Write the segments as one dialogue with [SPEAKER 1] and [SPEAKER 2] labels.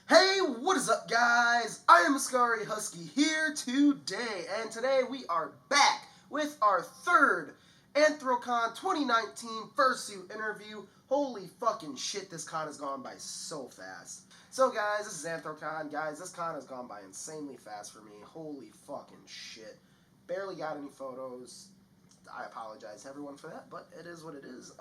[SPEAKER 1] Hey, what is up, guys? I am Ascari Husky here today, and today we are back with our third Anthrocon 2019 Fursuit interview. Holy fucking shit, this con has gone by so fast. So, guys, this is Anthrocon. Guys, this con has gone by insanely fast for me. Holy fucking shit. Barely got any photos. I apologize to everyone for that, but it is what it is.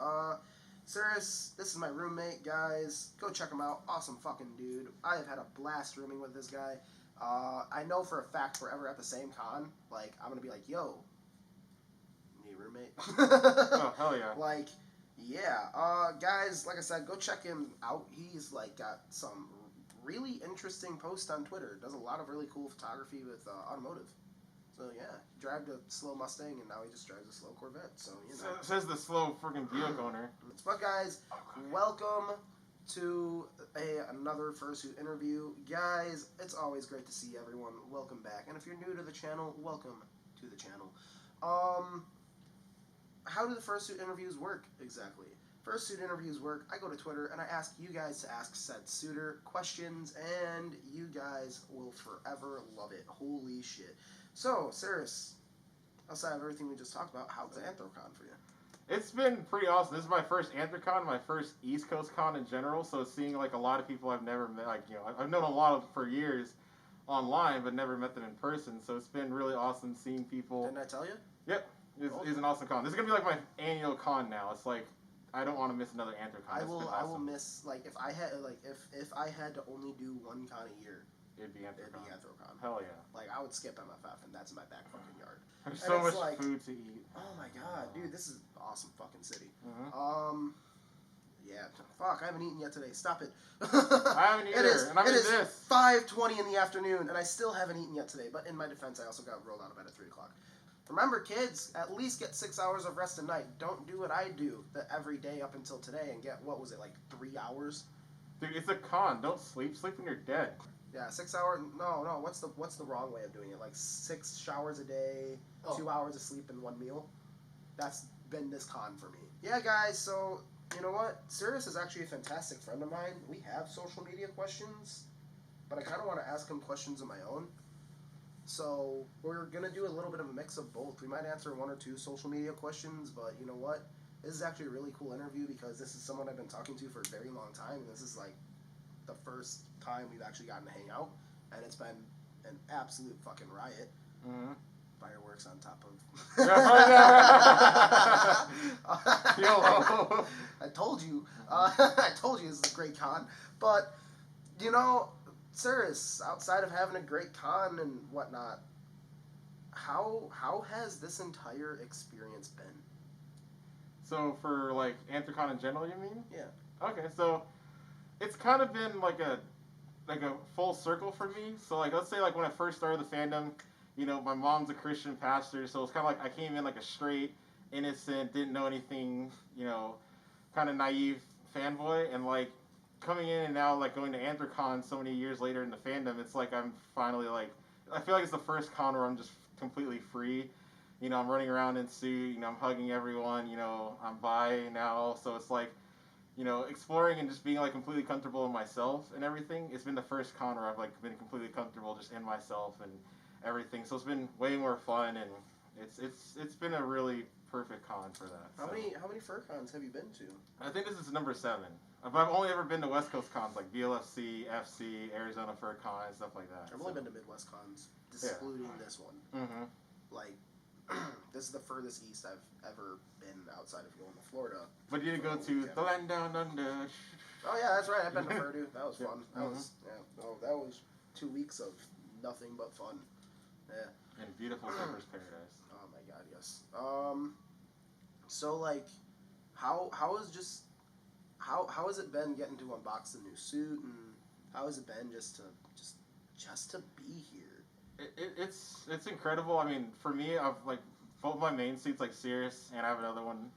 [SPEAKER 1] Cirrus, this is my roommate, guys. Go check him out. Awesome fucking dude. I have had a blast rooming with this guy. I know for a fact we're ever at the same con, like, I'm gonna be like, yo, need a roommate?
[SPEAKER 2] Oh, hell yeah.
[SPEAKER 1] Like, yeah. Guys, like I said, go check him out. He's, like, got some really interesting posts on Twitter. Does a lot of really cool photography with automotive. So, yeah, he drove a slow Mustang, and now he just drives a slow Corvette, so, you know.
[SPEAKER 2] Says the slow freaking vehicle owner.
[SPEAKER 1] But, guys, welcome to another Fursuit interview. Guys, it's always great to see everyone. Welcome back. And if you're new to the channel, welcome to the channel. How do the Fursuit interviews work, exactly? Fursuit interviews work. I go to Twitter, and I ask you guys to ask said suitor questions, and you guys will forever love it. Holy shit. So, Cirrus, outside of everything we just talked about, how's the Anthrocon for you?
[SPEAKER 2] It's been pretty awesome. This is my first Anthrocon, my first East Coast con in general, so seeing like a lot of people I've never met, like, you know, I've known a lot of for years online, but never met them in person, so it's been really awesome seeing people.
[SPEAKER 1] Didn't I tell you?
[SPEAKER 2] Yep, it's an awesome con. This is going to be like my annual con now. It's like, I don't want to miss another Anthrocon.
[SPEAKER 1] I will miss, like, if I had to only do one con a year,
[SPEAKER 2] It'd be Anthrocon. Hell yeah.
[SPEAKER 1] Like, I would skip MFF, and that's in my back fucking yard.
[SPEAKER 2] There's so much food to eat.
[SPEAKER 1] Oh my god, dude, this is an awesome fucking city.
[SPEAKER 2] Mm-hmm.
[SPEAKER 1] Yeah, fuck, I haven't eaten yet today. Stop it.
[SPEAKER 2] I haven't either, and I'm in this.
[SPEAKER 1] It is 5:20 in the afternoon, and I still haven't eaten yet today. But in my defense, I also got rolled out of bed at 3 o'clock. Remember, kids, at least get 6 hours of rest a night. Don't do what I do every day up until today and get, what was it, like 3 hours?
[SPEAKER 2] Dude, it's a con. Don't sleep. Sleep when you're dead.
[SPEAKER 1] Yeah, 6 hours. No. What's the wrong way of doing it? Like 6 showers a day, 2 hours of sleep, and 1 meal. That's been this con for me. Yeah, guys. So you know what? Cirrus is actually a fantastic friend of mine. We have social media questions, but I kind of want to ask him questions of my own. So we're gonna do a little bit of a mix of both. We might answer 1 or 2 social media questions, but you know what? This is actually a really cool interview because this is someone I've been talking to for a very long time, and this is like the first time we've actually gotten to hang out, and it's been an absolute fucking riot.
[SPEAKER 2] Mm-hmm.
[SPEAKER 1] Fireworks on top of. I told you. I told you this is a great con. But, you know, Cirrus, outside of having a great con and whatnot, how has this entire experience been?
[SPEAKER 2] So for like Anthrocon in general, you mean?
[SPEAKER 1] Yeah.
[SPEAKER 2] Okay, so it's kind of been like a full circle for me. So like, let's say like when I first started the fandom, you know, my mom's a Christian pastor, so it's kind of like I came in like a straight, innocent, didn't know anything, you know, kind of naive fanboy, and like coming in and now like going to Anthrocon so many years later in the fandom, it's like I'm finally like, I feel like it's the first con where I'm just completely free. You know, I'm running around in suit, you know, I'm hugging everyone, you know, I'm bi now, so it's like, you know, exploring and just being like completely comfortable in myself and everything. It's been the first con where I've like been completely comfortable just in myself and everything. So it's been way more fun, and it's been a really perfect con for that.
[SPEAKER 1] How many fur cons have you been to?
[SPEAKER 2] I think this is number 7. But I've only ever been to West Coast cons like BLFC, FC, Arizona Fur Con, and stuff like that.
[SPEAKER 1] I've only been to Midwest cons, excluding this one.
[SPEAKER 2] Mm-hmm.
[SPEAKER 1] Like, this is the furthest east I've ever been outside of going to Florida.
[SPEAKER 2] But you did go to the land down under.
[SPEAKER 1] Oh yeah, that's right. I've been to Purdue. That was fun. That
[SPEAKER 2] Mm-hmm.
[SPEAKER 1] was that was 2 weeks of nothing but fun. Yeah.
[SPEAKER 2] And beautiful Surfer's Paradise.
[SPEAKER 1] Oh my god, yes. So like, how has it been getting to unbox the new suit, and how has it been just to be here?
[SPEAKER 2] It's incredible. I mean, for me, I've like both my main suits, like Cirrus, and I have another one,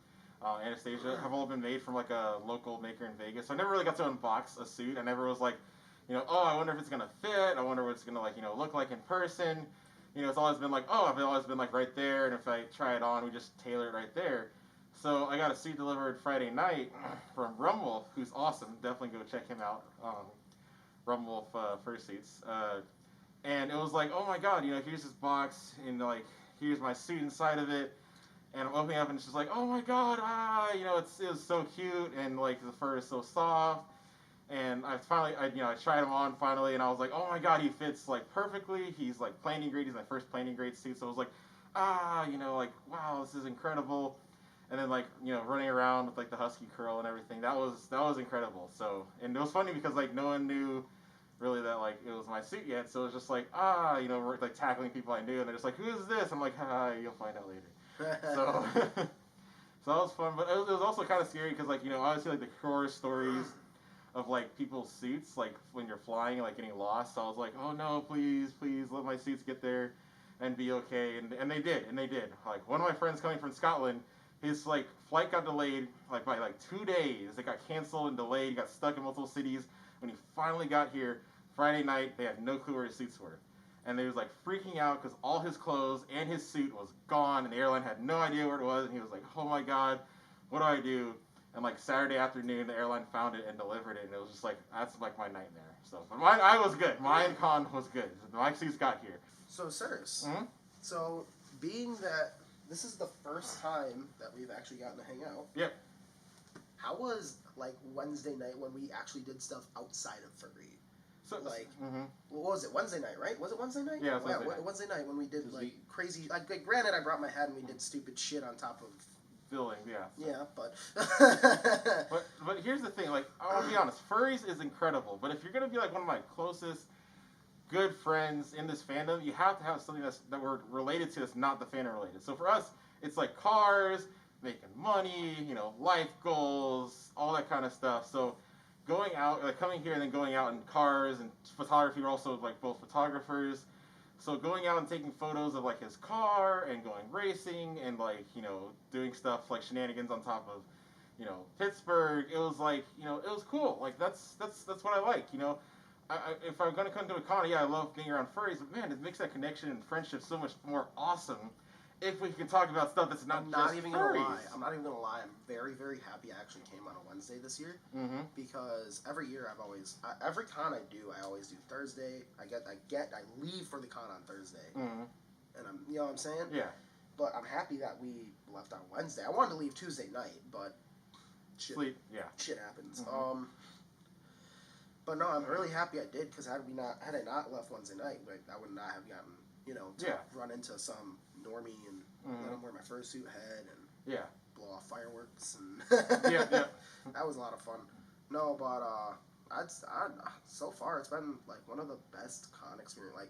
[SPEAKER 2] Anastasia, have all been made from like a local maker in Vegas. So I never really got to unbox a suit. I never was like, you know, oh, I wonder if it's gonna fit. I wonder what it's gonna like, you know, look like in person. You know, it's always been like, oh, I've always been like right there, and if I try it on, we just tailor it right there. So I got a suit delivered Friday night from Rumble, who's awesome. Definitely go check him out. Wolf Fursuits. And it was like, oh my god, here's this box, and like, here's my suit inside of it. And I'm opening up, and it's just like, oh my god, it was so cute, and like the fur is so soft. And I tried him on finally, and I was like, oh my god, he fits like perfectly. He's like planning grade. He's my first planning grade suit, so I was like, like, wow, this is incredible. And then like, running around with like the Husky curl and everything, that was incredible. So, and it was funny because like no one knew really that like it was my suit yet, so it was just like, we're like tackling people I knew, and they're just like, who is this? I'm like, you'll find out later. So, so that was fun, but it was also kind of scary because like, obviously like the horror stories of like people's suits, like when you're flying and like getting lost. So I was like, oh no, please let my suits get there and be okay. And they did. Like one of my friends coming from Scotland, his like flight got delayed like by like 2 days. It got canceled and delayed. He got stuck in multiple cities. When he finally got here Friday night, they had no clue where his suits were. And they was like freaking out because all his clothes and his suit was gone, and the airline had no idea where it was. And he was like, oh my god, what do I do? And like Saturday afternoon, the airline found it and delivered it, and it was just like, that's like my nightmare. So, but I was good. My con was good. My suits got here.
[SPEAKER 1] So, Cirrus,
[SPEAKER 2] Mm-hmm.
[SPEAKER 1] So being that this is the first time that we've actually gotten to hang out.
[SPEAKER 2] Yep.
[SPEAKER 1] How was like Wednesday night when we actually did stuff outside of furry?
[SPEAKER 2] So
[SPEAKER 1] like,
[SPEAKER 2] mm-hmm.
[SPEAKER 1] What was it? Wednesday night, right? Was it Wednesday night?
[SPEAKER 2] Yeah, it was Wednesday night.
[SPEAKER 1] Wednesday night when we did like crazy. Like, granted, I brought my head and we did stupid shit on top of.
[SPEAKER 2] Feeling, yeah.
[SPEAKER 1] Yeah, but.
[SPEAKER 2] but here's the thing. Like, I'll be honest, furries is incredible. But if you're gonna be like one of my closest, good friends in this fandom, you have to have something that we're related to that's not the fandom related. So for us, it's like cars, making money, life goals, all that kind of stuff. So going out, like coming here and then going out in cars and photography, we're also like both photographers. So going out and taking photos of like his car and going racing and like, doing stuff like shenanigans on top of, Pittsburgh, it was like, it was cool. Like that's what I like, if I'm gonna come to a con, I love being around furries, but man, it makes that connection and friendship so much more awesome if we can talk about stuff that's not just
[SPEAKER 1] even
[SPEAKER 2] furries.
[SPEAKER 1] Gonna lie. I'm not even gonna lie. I'm very, very happy I actually came on a Wednesday this year.
[SPEAKER 2] Mm-hmm.
[SPEAKER 1] Because every year every con I do, I always do Thursday. I leave for the con on Thursday.
[SPEAKER 2] Mm-hmm.
[SPEAKER 1] And you know what I'm saying?
[SPEAKER 2] Yeah.
[SPEAKER 1] But I'm happy that we left on Wednesday. I wanted to leave Tuesday night, but shit happens.
[SPEAKER 2] Mm-hmm.
[SPEAKER 1] But no, I'm really happy I did because had I not left Wednesday night, I would not have gotten to run into some normie and let him wear my fursuit head and blow off fireworks and that was a lot of fun. No, but so far it's been like one of the best con experience. Like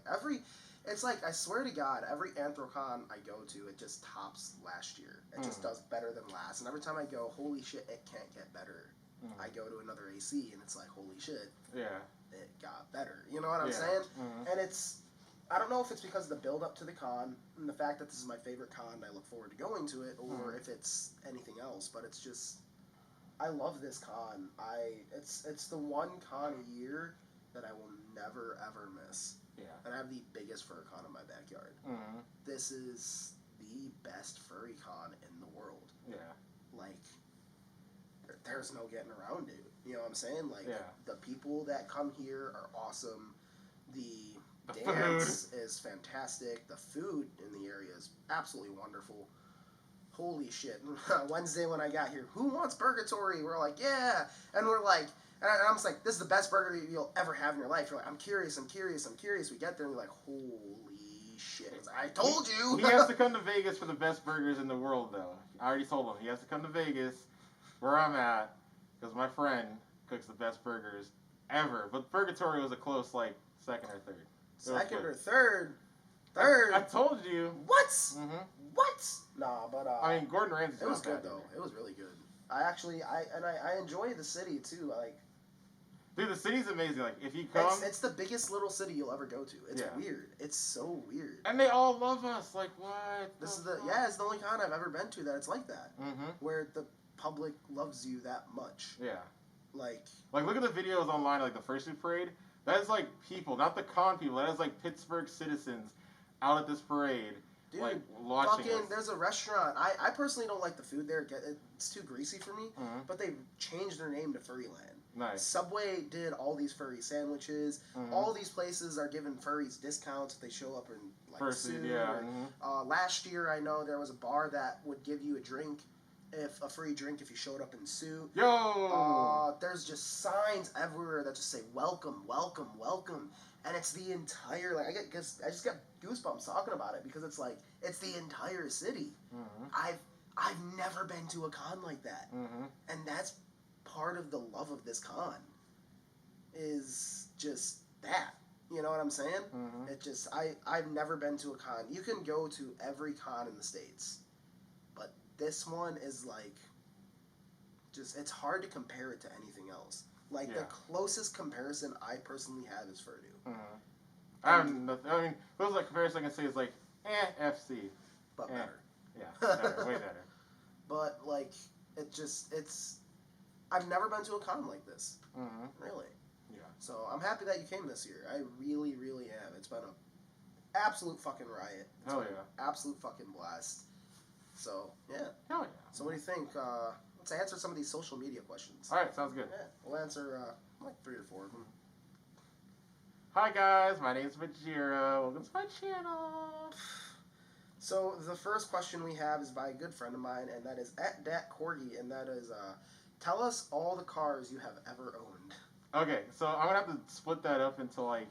[SPEAKER 1] it's like I swear to God, every Anthrocon I go to, it just tops last year. It just does better than last, and every time I go, holy shit, it can't get better. I go to another AC and it's like, holy shit, it got better. You know what I'm saying? And I don't know if it's because of the build up to the con and the fact that this is my favorite con and I look forward to going to it, or if it's anything else, but it's just, I love this con. It's the one con a year that I will never ever miss. Yeah. And I have the biggest fur con in my backyard. This is the best furry con in the world. Yeah. Like, there's no getting around it. You know what I'm saying? Like, the people that come here are awesome. The dance is fantastic. The food in the area is absolutely wonderful. Holy shit. Wednesday when I got here, who wants purgatory? We're like, yeah. And we're like, and I'm just like, this is the best burger you'll ever have in your life. You're like, I'm curious. We get there and you're like, holy shit. I told you.
[SPEAKER 2] He has to come to Vegas for the best burgers in the world, though. I already told him. He has to come to Vegas, where I'm at, because my friend cooks the best burgers ever. But Purgatory was a close, like, second or third.
[SPEAKER 1] Second or third?
[SPEAKER 2] I told you.
[SPEAKER 1] What? What? Nah, but
[SPEAKER 2] I mean, Gordon Ramsay's
[SPEAKER 1] it was good though. It was really good. I enjoy the city too. Like,
[SPEAKER 2] dude, the city's amazing. Like, if you come,
[SPEAKER 1] it's the biggest little city you'll ever go to. It's weird. It's so weird.
[SPEAKER 2] And they all love us. Like, what?
[SPEAKER 1] This is it's the only con I've ever been to that it's like that. Where the public loves you that much. Yeah. Like
[SPEAKER 2] look at the videos online, like the Fursuit parade. That is like people, not the con people. That is like Pittsburgh citizens out at this parade.
[SPEAKER 1] Dude,
[SPEAKER 2] like watching us.
[SPEAKER 1] There's a restaurant. I personally don't like the food there. It's too greasy for me. But they changed their name to Furryland.
[SPEAKER 2] Nice.
[SPEAKER 1] Subway did all these furry sandwiches.
[SPEAKER 2] Mm-hmm.
[SPEAKER 1] All these places are giving furries discounts if they show up in like
[SPEAKER 2] Fursuit,
[SPEAKER 1] suit.
[SPEAKER 2] yeah.
[SPEAKER 1] Last year, I know there was a bar that would give you a free drink if you showed up in suit.
[SPEAKER 2] Yo!
[SPEAKER 1] There's just signs everywhere that just say welcome, welcome, welcome, and it's the entire I just got goosebumps talking about it because it's like it's the entire city.
[SPEAKER 2] Mm-hmm.
[SPEAKER 1] I've never been to a con like that, and that's part of the love of this con. Is just that. You know what I'm saying? It just I've never been to a con. You can go to every con in the States, but this one is like just it's hard to compare it to anything else. Like the closest comparison I personally have is Fursuit.
[SPEAKER 2] I mean, those like comparison I can say is like FC,
[SPEAKER 1] but better.
[SPEAKER 2] Yeah, better, way better.
[SPEAKER 1] But like it's I've never been to a con like this. Really.
[SPEAKER 2] Yeah.
[SPEAKER 1] So I'm happy that you came this year. I really, really am. It's been an absolute fucking riot.
[SPEAKER 2] Hell yeah.
[SPEAKER 1] Absolute fucking blast. So yeah.
[SPEAKER 2] Hell yeah.
[SPEAKER 1] So what do you think? Let's answer some of these social media questions.
[SPEAKER 2] All right, sounds good.
[SPEAKER 1] Yeah, we'll answer like 3 or 4 of them.
[SPEAKER 2] Hi guys, my name's Majira. Welcome to my channel.
[SPEAKER 1] So the first question we have is by a good friend of mine, and that is @DatCorgi, and that is tell us all the cars you have ever owned.
[SPEAKER 2] Okay, so I'm gonna have to split that up into like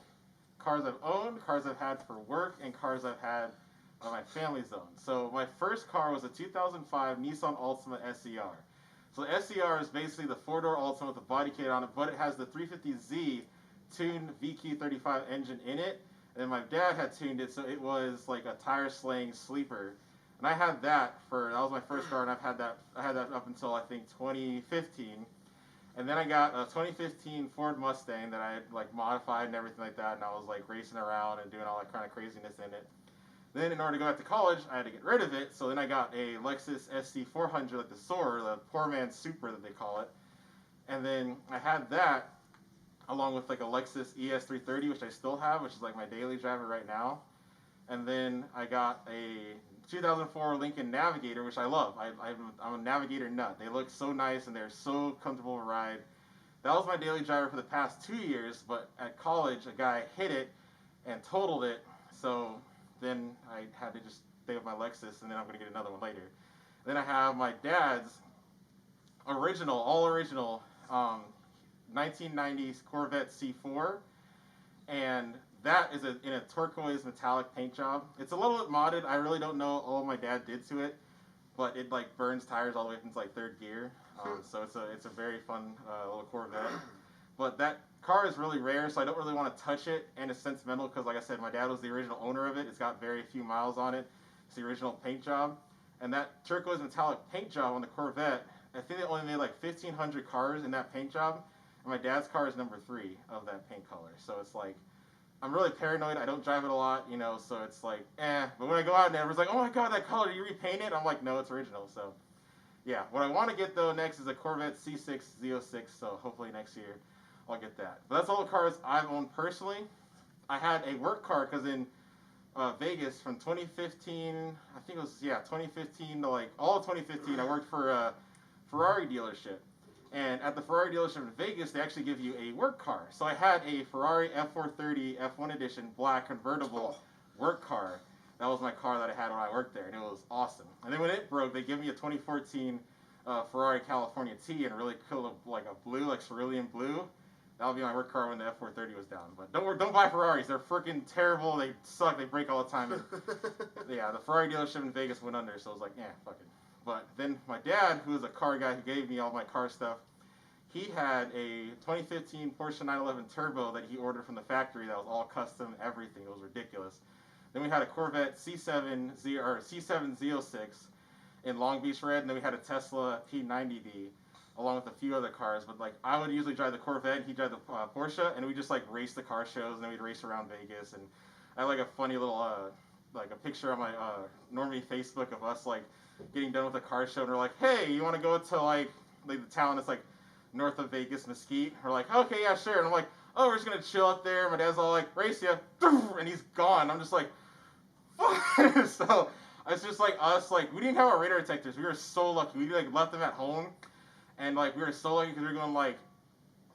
[SPEAKER 2] cars I've owned, cars I've had for work, and cars I've had on my family's own. So my first car was a 2005 Nissan Altima SER. So the SER is basically the 4-door Altima with a body kit on it, but it has the 350Z tuned VQ35 engine in it. And then my dad had tuned it, so it was like a tire slaying sleeper. And I had that was my first car, and I had that up until I think 2015. And then I got a 2015 Ford Mustang that I had like modified and everything like that, and I was like racing around and doing all that kind of craziness in it. Then in order to go back to college, I had to get rid of it, so then I got a Lexus SC400, like the Soarer, the poor man's Super that they call it. And then I had that along with like a Lexus ES330, which I still have, which is like my daily driver right now. And then I got a 2004 Lincoln Navigator, which I love. I'm a Navigator nut. They look so nice and they're so comfortable to ride. That was my daily driver for the past 2 years, but at college a guy hit it and totaled it, so then I had to just stay with my Lexus, and then I'm going to get another one later. Then I have my dad's all original 1990s Corvette C4, and that is in a turquoise metallic paint job. It's a little bit modded. I really don't know all my dad did to it, but it like burns tires all the way up into like 3rd gear. So it's a very fun little Corvette. But that car is really rare, so I don't really want to touch it, and it's sentimental because, like I said, my dad was the original owner of it. It's got very few miles on it. It's the original paint job, and that turquoise metallic paint job on the Corvette, I think they only made like 1,500 cars in that paint job, and my dad's car is number 3 of that paint color. So it's like, I'm really paranoid. I don't drive it a lot, you know, so it's like, But when I go out and everyone's like, oh my god, that color, did you repaint it? I'm like, no, it's original. So, yeah. What I want to get, though, next is a Corvette C6 Z06, so hopefully next year I'll get that. But that's all the cars I've owned personally. I had a work car, because in Vegas from 2015, I think it was, 2015 to like, all of 2015, I worked for a Ferrari dealership. And at the Ferrari dealership in Vegas, they actually give you a work car. So I had a Ferrari F430 F1 Edition black convertible work car. That was my car that I had when I worked there, and it was awesome. And then when it broke, they gave me a 2014 Ferrari California T in a really cool, like a blue, like cerulean blue. That would be my work car when the F430 was down. But don't buy Ferraris. They're freaking terrible. They suck. They break all the time. And, yeah, the Ferrari dealership in Vegas went under, so I was like, fuck it. But then my dad, who was a car guy who gave me all my car stuff, he had a 2015 Porsche 911 Turbo that he ordered from the factory that was all custom, everything. It was ridiculous. Then we had a Corvette C7 Z06 in Long Beach red, and then we had a Tesla P90D along with a few other cars. But like, I would usually drive the Corvette, and he'd drive the Porsche, and we just like race the car shows, and then we'd race around Vegas. And I had like a funny little like a picture on my Normie Facebook of us like getting done with the car show, and we're like, hey, you want to go to like the town that's like north of Vegas, Mesquite? We're like, okay, yeah, sure. And I'm like, oh, we're just gonna chill up there. My dad's all like, race ya, and he's gone. I'm just like, fuck. So it's just like us, like, we didn't have our radar detectors. We were so lucky. We like left them at home, and like we were so lucky because we were going like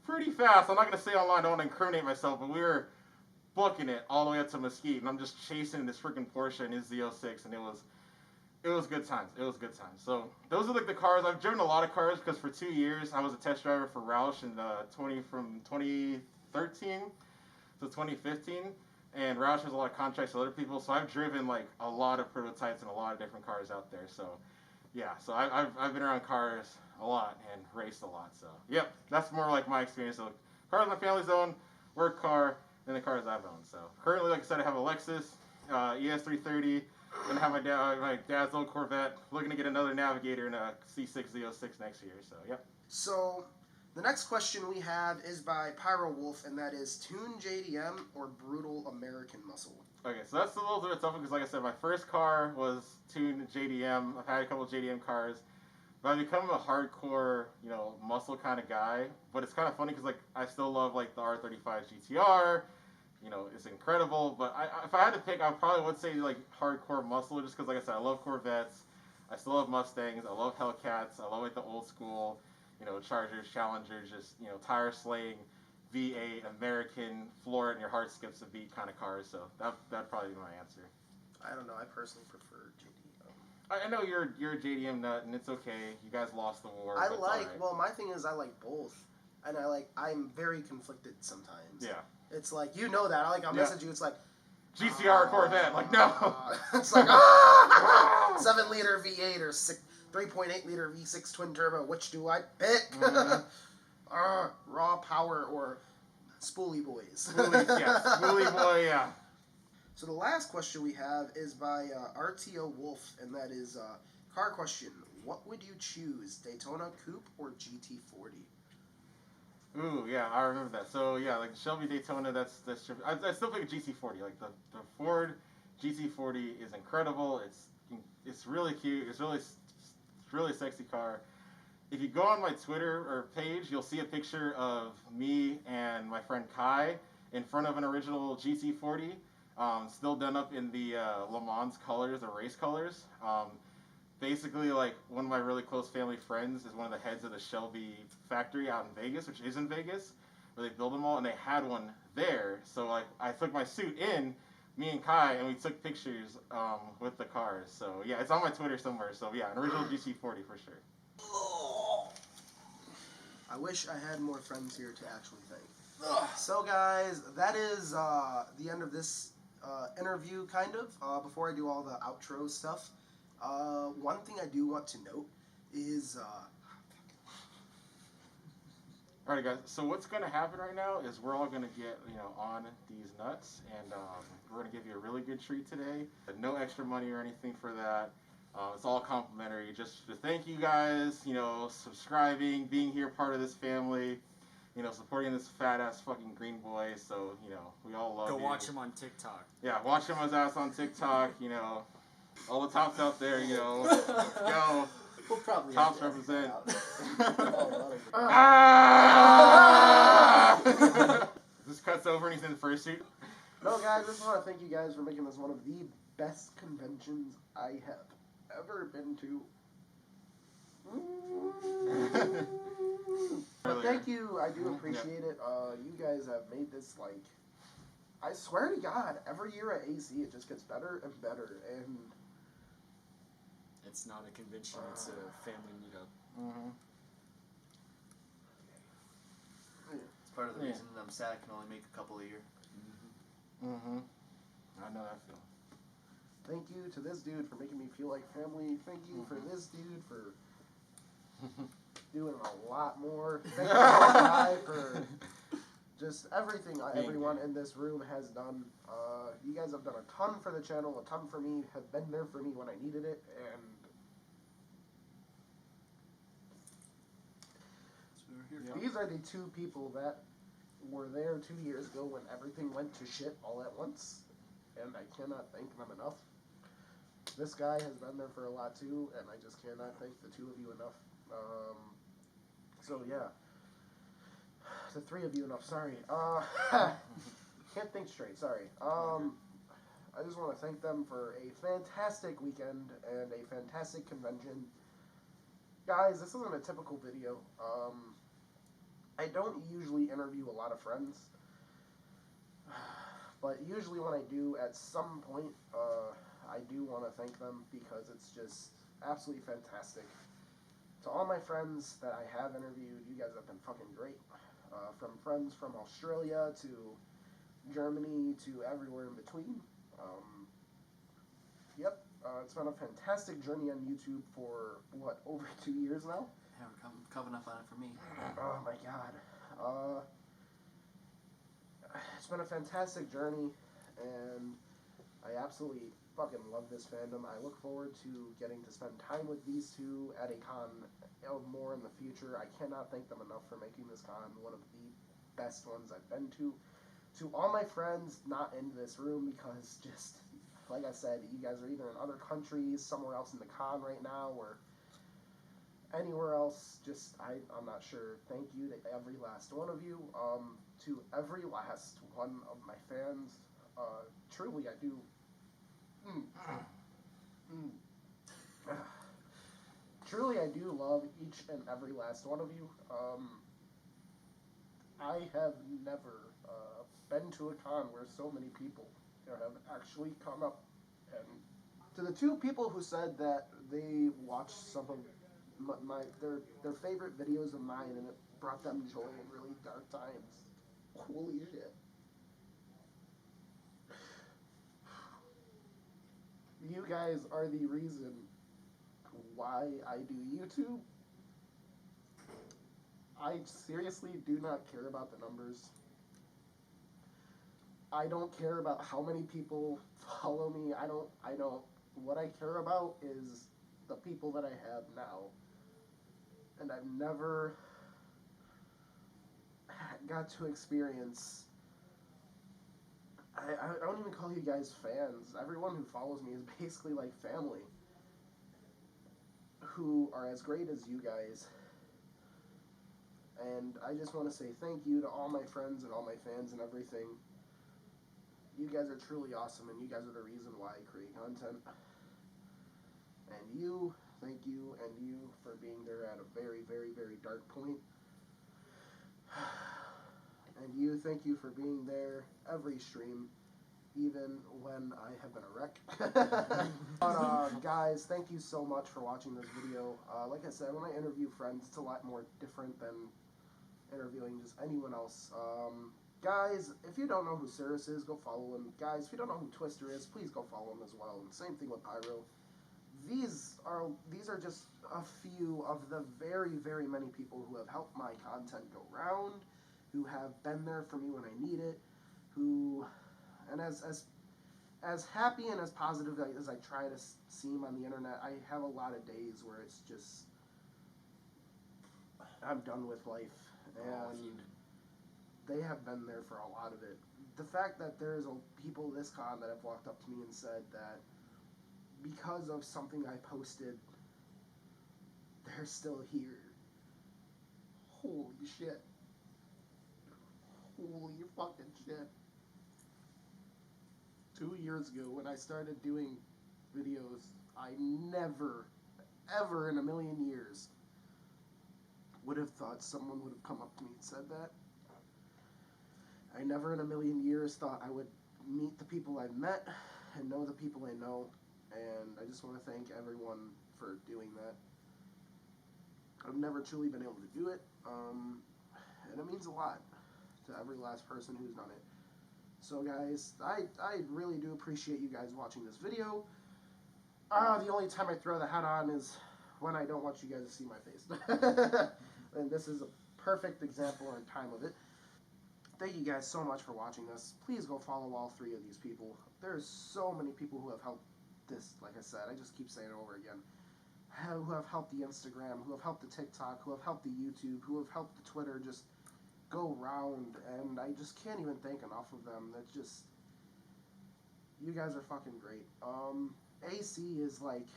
[SPEAKER 2] pretty fast. I'm not gonna say online, I don't want to incriminate myself, but we were booking it all the way up to Mesquite, and I'm just chasing this freaking Porsche and his Z06, and it was good times. It was good times. So those are like the cars. I've driven a lot of cars because for 2 years I was a test driver for Roush from 2013 to 2015, and Roush has a lot of contracts with other people. So I've driven like a lot of prototypes and a lot of different cars out there. So yeah, so I've been around cars a lot and raced a lot. So yep, that's more like my experience. So cars my family's own, work car, and the cars I've owned. So currently, like I said, I have a Lexus ES330. Gonna have my dad's old Corvette. Looking to get another Navigator and a C6 Z06 next year. So yep.
[SPEAKER 1] So the next question we have is by Pyro Wolf, and that is Tune JDM or Brutal American Muscle.
[SPEAKER 2] Okay, so that's a little bit tough because, like I said, my first car was tuned JDM. I've had a couple of JDM cars, but I've become a hardcore, muscle kind of guy. But it's kind of funny because, like, I still love like the R35 GTR. It's incredible. But if I had to pick, I probably would say like hardcore muscle, just because, like I said, I love Corvettes. I still love Mustangs. I love Hellcats. I love like the old school, Chargers, Challengers, just tire slaying, V8, American, floor it and your heart skips a beat kind of cars. So that'd probably be my answer.
[SPEAKER 1] I don't know. I personally prefer JDM.
[SPEAKER 2] I know you're a JDM nut, and it's okay. You guys lost the war.
[SPEAKER 1] Well, my thing is I like both, and I'm very conflicted sometimes.
[SPEAKER 2] Yeah.
[SPEAKER 1] It's like, that. I'll message you. It's like,
[SPEAKER 2] GCR Corvette. Like, no.
[SPEAKER 1] It's like, 7-liter V8 or 3.8-liter V6 twin turbo. Which do I pick?
[SPEAKER 2] Mm-hmm.
[SPEAKER 1] Raw power or Spoolie Boys.
[SPEAKER 2] Spoolie Boy, yeah.
[SPEAKER 1] So the last question we have is by RTO Wolf, and that is car question. What would you choose, Daytona Coupe or GT40?
[SPEAKER 2] Ooh, yeah, I remember that. So yeah, like Shelby Daytona, that's I still pick a GT40. Like the Ford GT40 is incredible. It's really cute. It's really sexy car. If you go on my Twitter or page, you'll see a picture of me and my friend Kai in front of an original GT40, still done up in the Le Mans colors, the race colors. Basically, like, one of my really close family friends is one of the heads of the Shelby factory out in Vegas, which is in Vegas, where they build them all, and they had one there. So, like, I took my suit in, me and Kai, and we took pictures with the cars. So, yeah, it's on my Twitter somewhere. So, yeah, an original GT40 for sure.
[SPEAKER 1] I wish I had more friends here to actually thank. So, guys, that is the end of this interview, kind of. Before I do all the outro stuff, one thing I do want to note is...
[SPEAKER 2] Alright guys, so what's going to happen right now is we're all going to get, on these nuts, and we're going to give you a really good treat today. No extra money or anything for that. It's all complimentary. Just to thank you guys, subscribing, being here part of this family, supporting this fat-ass fucking green boy. So, we all love you.
[SPEAKER 3] Go watch him on TikTok.
[SPEAKER 2] Yeah, watch him his ass on TikTok, all the tops out there, let's go.
[SPEAKER 1] We'll probably
[SPEAKER 2] Tops represent. This cuts over and he's in Fursuit.
[SPEAKER 1] No, guys, I just want to thank you guys for making this one of the best conventions I have ever been to. But thank you, I do appreciate it. You guys have made this, like, I swear to God, every year at AC it just gets better and better, and...
[SPEAKER 3] It's not a convention, it's a family meetup.
[SPEAKER 2] Mm-hmm.
[SPEAKER 4] It's part of the reason I'm sad I can only make a couple a year.
[SPEAKER 2] Mm-hmm. I know that feeling.
[SPEAKER 1] Thank you to this dude for making me feel like family. Thank you for this dude for doing a lot more. Thank you guy for just everything everyone in this room has done. You guys have done a ton for the channel, a ton for me, have been there for me when I needed it, and these are the two people that were there 2 years ago when everything went to shit all at once, and I cannot thank them enough. This guy has been there for a lot too, and I just cannot thank the two of you enough. So yeah, the three of you enough. Sorry. Can't think straight. Sorry. I just want to thank them for a fantastic weekend and a fantastic convention. Guys, this isn't a typical video. I don't usually interview a lot of friends, but usually when I do, at some point, I do want to thank them because it's just absolutely fantastic. To all my friends that I have interviewed, you guys have been fucking great. From friends from Australia to Germany to everywhere in between. Yep, it's been a fantastic journey on YouTube for, what, over 2 years now?
[SPEAKER 4] Yeah, we're coming up on it for me.
[SPEAKER 1] Oh my god. It's been a fantastic journey, and I absolutely fucking love this fandom. I look forward to getting to spend time with these two at a con more in the future. I cannot thank them enough for making this con one of the best ones I've been to. To all my friends not in this room, because just, like I said, you guys are either in other countries, somewhere else in the con right now, or anywhere else, just, I'm not sure. Thank you to every last one of you. To every last one of my fans, truly I do. Truly I do love each and every last one of you. I have never been to a con where so many people have actually come up, and to the two people who said that they watched some of their favorite videos of mine and it brought them joy in really dark times. Holy shit. You guys are the reason why I do YouTube. I seriously do not care about the numbers. I don't care about how many people follow me. I don't. What I care about is the people that I have now. And I've never got to experience. I don't even call you guys fans. Everyone who follows me is basically like family, who are as great as you guys. And I just want to say thank you to all my friends and all my fans and everything. You guys are truly awesome, and you guys are the reason why I create content. And you, thank you, and you for being there at a very, very, very dark point. And you, thank you for being there every stream, even when I have been a wreck. But guys, thank you so much for watching this video. Like I said, when I interview friends, it's a lot more different than interviewing just anyone else. Guys, if you don't know who Cirrus is, go follow him. Guys, if you don't know who Twister is, please go follow him as well. And same thing with Pyro. These are just a few of the very, very many people who have helped my content go round, who have been there for me when I need it, who, and as happy and as positive as I try to seem on the internet, I have a lot of days where it's just, I'm done with life, and they have been there for a lot of it. The fact that there's people this con that have walked up to me and said that because of something I posted, they're still here. Holy shit. Holy fucking shit. 2 years ago, when I started doing videos, I never, ever in a million years would have thought someone would have come up to me and said that. I never in a million years thought I would meet the people I've met and know the people I know, and I just want to thank everyone for doing that. I've never truly been able to do it, and it means a lot to every last person who's done it. So guys, I really do appreciate you guys watching this video. The only time I throw the hat on is when I don't want you guys to see my face. And this is a perfect example and time of it. Thank you guys so much for watching this. Please go follow all three of these people. There's so many people who have helped this, like I said, I just keep saying it over again, who have helped the Instagram, who have helped the TikTok, who have helped the YouTube, who have helped the Twitter just go round, and I just can't even thank enough of them. That's just, you guys are fucking great. AC is like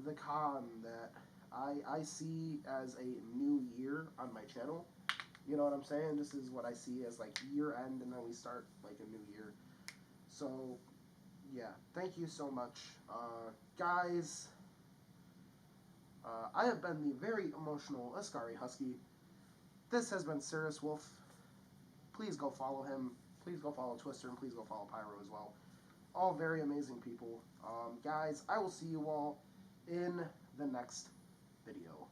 [SPEAKER 1] the con that I see as a new year on my channel. You know what I'm saying? This is what I see as like year end, and then we start like a new year. So yeah, thank you so much. Guys, I have been the very emotional Ascari Husky. This has been Cirrus Wolf. Please go follow him. Please go follow Twister, and please go follow Pyro as well. All very amazing people. Guys, I will see you all in the next video.